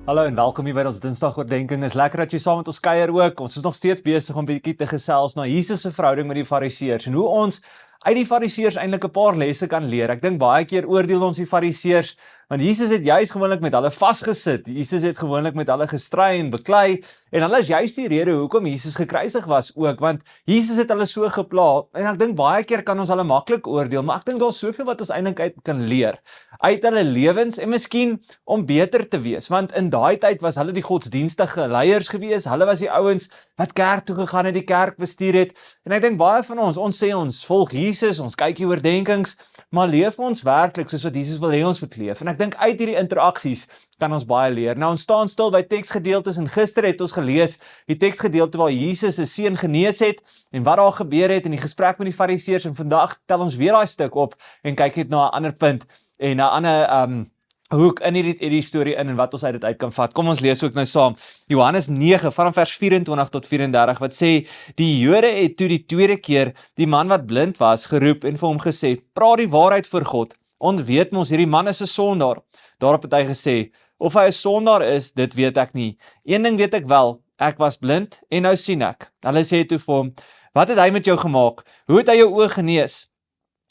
Hallo en welkom hier by ons Dinsdagoordenkings. Is lekker dat jy saam met ons kuier ook. Ons is nog steeds besig om bietjie te gesels na Jesus se verhouding met die Fariseërs en hoe ons uit die Fariseërs eintlik 'n paar lesse kan leer. Ek dink baie keer oordeel ons die Fariseërs, want Jesus het juist gewoonlik met hulle vasgesit. Jesus het gewoonlik met hulle gestry en beklei en hulle is juist die rede hoekom Jesus gekruisig was ook, want Jesus het hulle so gepla en ek dink baie keer kan ons hulle maklik oordeel, maar ek dink daar's soveel wat ons eintlik uit kan leer uit hulle lewens en miskien om beter te wees, want in daai tyd was hulle die godsdienstige leiers gewees, hulle was die ouens wat kerk toe gegaan het, die kerk bestuur het, en ek dink baie van ons sê ons volg Jesus, ons kyk die oordenkings, maar leef ons werklik soos wat Jesus wil hê ons moet leef, en ek dink uit hierdie interaksies kan ons baie leer. Nou ons staan stil by teksgedeeltes en gister het ons gelees die teksgedeelte waar Jesus 'n seun genees het en wat daar gebeur het in die gesprek met die Fariseërs en vandag tel ons weer daai stuk op en kyk net na 'n ander punt en 'n ander hoek in hierdie storie in en wat ons uit dit uit kan vat. Kom ons lees ook nou saam. Johannes 9 vanaf vers 24 tot 34 wat sê, die Jode het toe die tweede keer die man wat blind was geroep en vir hom gesê, praat die waarheid voor God. Ons weet mos hierdie man is 'n sondaar. Daarop het hy gesê, of hy 'n sondaar is, dit weet ek nie. Een ding weet ek wel, ek was blind en nou sien ek. Hulle sê toe vir hom, wat het hy met jou gemaak? Hoe het hy jou oë genees?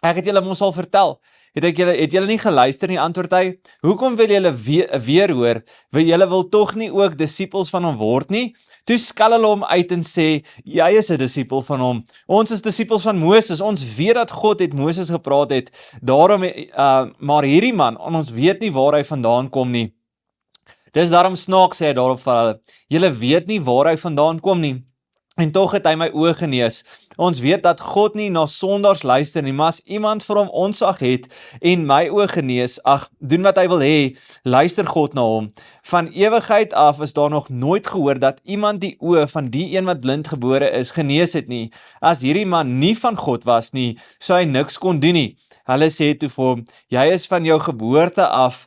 Ek het julle mos al vertel. Het julle nie geluister nie, antwoord hy, hoekom wil julle weer hoor, julle wil tog nie ook disippels van hom word nie? Toe skel hulle hom uit en sê, jy is 'n disipel van hom, ons is disipels van Moses, ons weet dat God het Moses gepraat het, daarom, maar hierdie man, ons weet nie waar hy vandaan kom nie. Dis daarom snaaks, sê hy daarop vir hulle, julle weet nie waar hy vandaan kom nie. En tog het hy my oë genees. Ons weet dat God nie na sondaars luister nie, maar as iemand vir hom ontzag het en my oë genees, doen wat hy wil hê, luister God na hom. Van ewigheid af is daar nog nooit gehoor dat iemand die oë van die een wat blind gebore is, genees het nie. As hierdie man nie van God was nie, sou hy niks kon doen nie. Hulle sê toe vir hom, jy is van jou geboorte af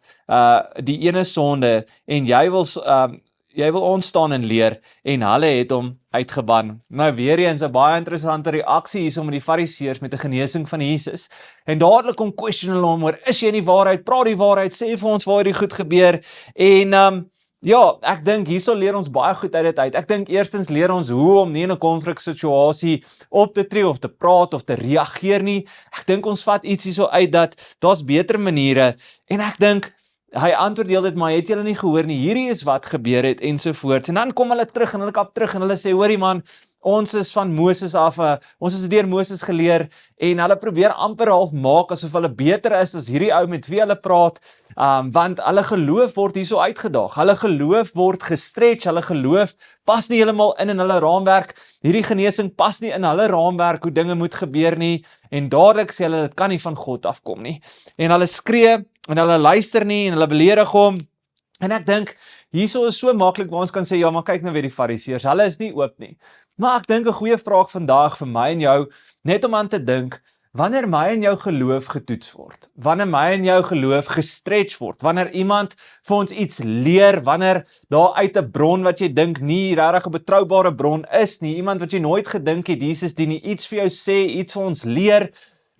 die ene sonde en jy wil ons staan en leer, en hulle het hom uitgeban. Nou weer eens 'n baie interessante reaksie hier met die Fariseërs met 'n genesing van Jesus, en dadelik kom question hulle hom oor, is jy in die waarheid, praat die waarheid, sê vir ons waar hierdie goed gebeur, en ja, ek dink hierso leer ons baie goed uit dit uit. Ek dink eerstens leer ons hoe om nie in 'n konfliksituasie op te tree of te praat of te reageer nie. Ek dink ons vat iets hierso uit dat daar's beter maniere, en ek dink hy antwoord deel dit, maar het julle nie gehoor nie, hierdie is wat gebeur het, ensovoorts. En dan kom hulle terug, en hulle kap terug, en hulle sê, hoorie man, ons is van Moses af, ons is deur Moses geleer, en hulle probeer amper half maak, asof hulle beter is as hierdie ou met wie hulle praat, want hulle geloof word hierso uitgedaag, hulle geloof word gestretch, hulle geloof pas nie heeltemal in hulle raamwerk, hierdie genesing pas nie in hulle raamwerk, hoe dinge moet gebeur nie, en dadelik sê hulle, dit kan nie van God afkom nie, en hulle skree, en hulle luister nie, en hulle beledig hom, en ek dink, hierso is so maklik waar ons kan sê, ja, maar kyk nou weer die Fariseërs, hulle is nie oop nie, maar ek dink 'n goeie vraag vandag vir my en jou, net om aan te dink, wanneer my en jou geloof getoets word, wanneer my en jou geloof gestretch word, wanneer iemand vir ons iets leer, wanneer daar uit 'n bron wat jy dink nie regtig 'n betroubare bron is nie, iemand wat jy nooit gedink het, Jesus die nie iets vir jou sê, iets vir ons leer,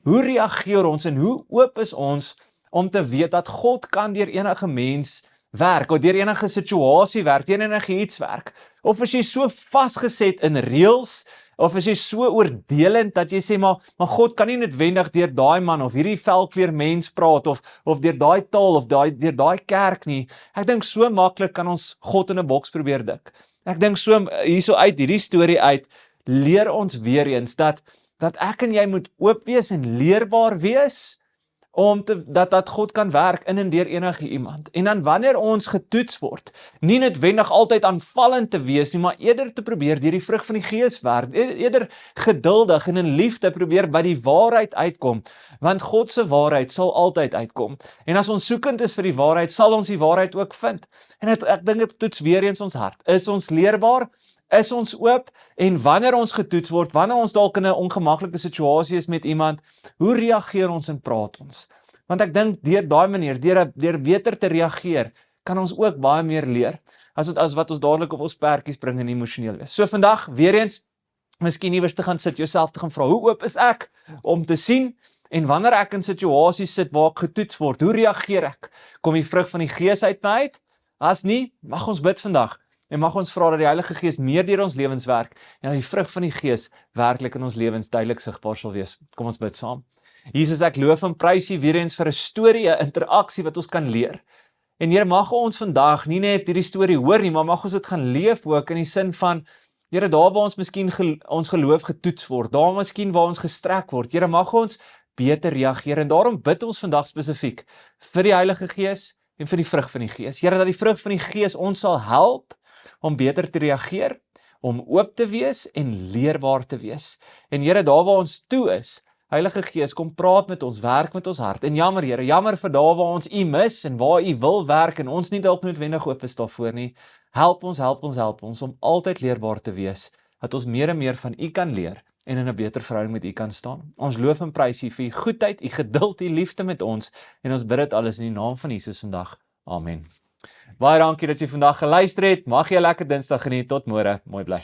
hoe reageer ons en hoe oop is ons om te weet dat God kan deur enige mens werk, of deur enige situasie werk, deur enige iets werk, of is jy so vasgeset in reëls, of is jy so oordelend, dat jy sê, maar God kan nie noodwendig deur daai man, of hierdie velkleur mens praat, of deur daai taal, of deur daai kerk nie. Ek dink so maklik kan ons God in 'n boks probeer dik. Ek dink so, hierso uit hierdie storie uit, leer ons weer eens, dat ek en jy moet oop wees en leerbaar wees, dat God kan werk in en deur enige iemand. En dan wanneer ons getoets word, nie noodwendig altyd aanvallend te wees nie, maar eerder te probeer deur die vrug van die Gees werk, eerder geduldig en in liefde probeer by die waarheid uitkom, want God se waarheid sal altyd uitkom. En as ons soekend is vir die waarheid, sal ons die waarheid ook vind. En ek dink dit toets weer eens ons hart. Is ons leerbaar? Is ons oop, en wanneer ons getoets word, wanneer ons dalk in 'n ongemaklike situasie is met iemand, hoe reageer ons en praat ons? Want ek dink deur daai manier, deur beter te reageer, kan ons ook baie meer leer, as wat ons dadelik op ons pertjies bring en emosioneel wees. So vandag, weer eens, miskien iewers te gaan sit, jouself te gaan vra, hoe oop is ek om te sien, en wanneer ek in situasies sit waar ek getoets word, hoe reageer ek? Kom die vrug van die Gees uit my uit? As nie, mag ons bid vandag en mag ons vra dat die Heilige Gees meer deur ons lewens werk en dat die vrug van die Gees werklik in ons lewens duidelik sigbaar sal wees. Kom ons bid saam. Jesus, ek loof en prys U weer eens vir 'n storie, 'n interaksie wat ons kan leer. En Here, mag ons vandag nie net hierdie storie hoor nie, maar mag ons dit gaan leef ook in die sin van, Here, daar waar ons miskien ons geloof getoets word, daar miskien waar ons gestrek word, Here, mag ons beter reageer. En daarom bid ons vandag spesifiek vir die Heilige Gees en vir die vrug van die Gees. Here, dat die vrug van die Gees ons sal help om beter te reageer, om oop te wees en leerbaar te wees. En Here, daar waar ons toe is, Heilige Gees, kom praat met ons, werk met ons hart. En jammer Here, jammer vir daar waar ons U mis en waar U wil werk en ons nie dalk noodwendig oop is daarvoor nie. Help ons om altyd leerbaar te wees, dat ons meer en meer van U kan leer en in 'n beter verhouding met U kan staan. Ons loof en prys U vir U goedheid, U geduld, U liefde met ons en ons bid dit alles in die naam van Jesus vandag. Amen. Baie dankie dat jy vandag geluister het. Mag jy 'n lekker Dinsdag geniet. Tot môre. Mooi bly.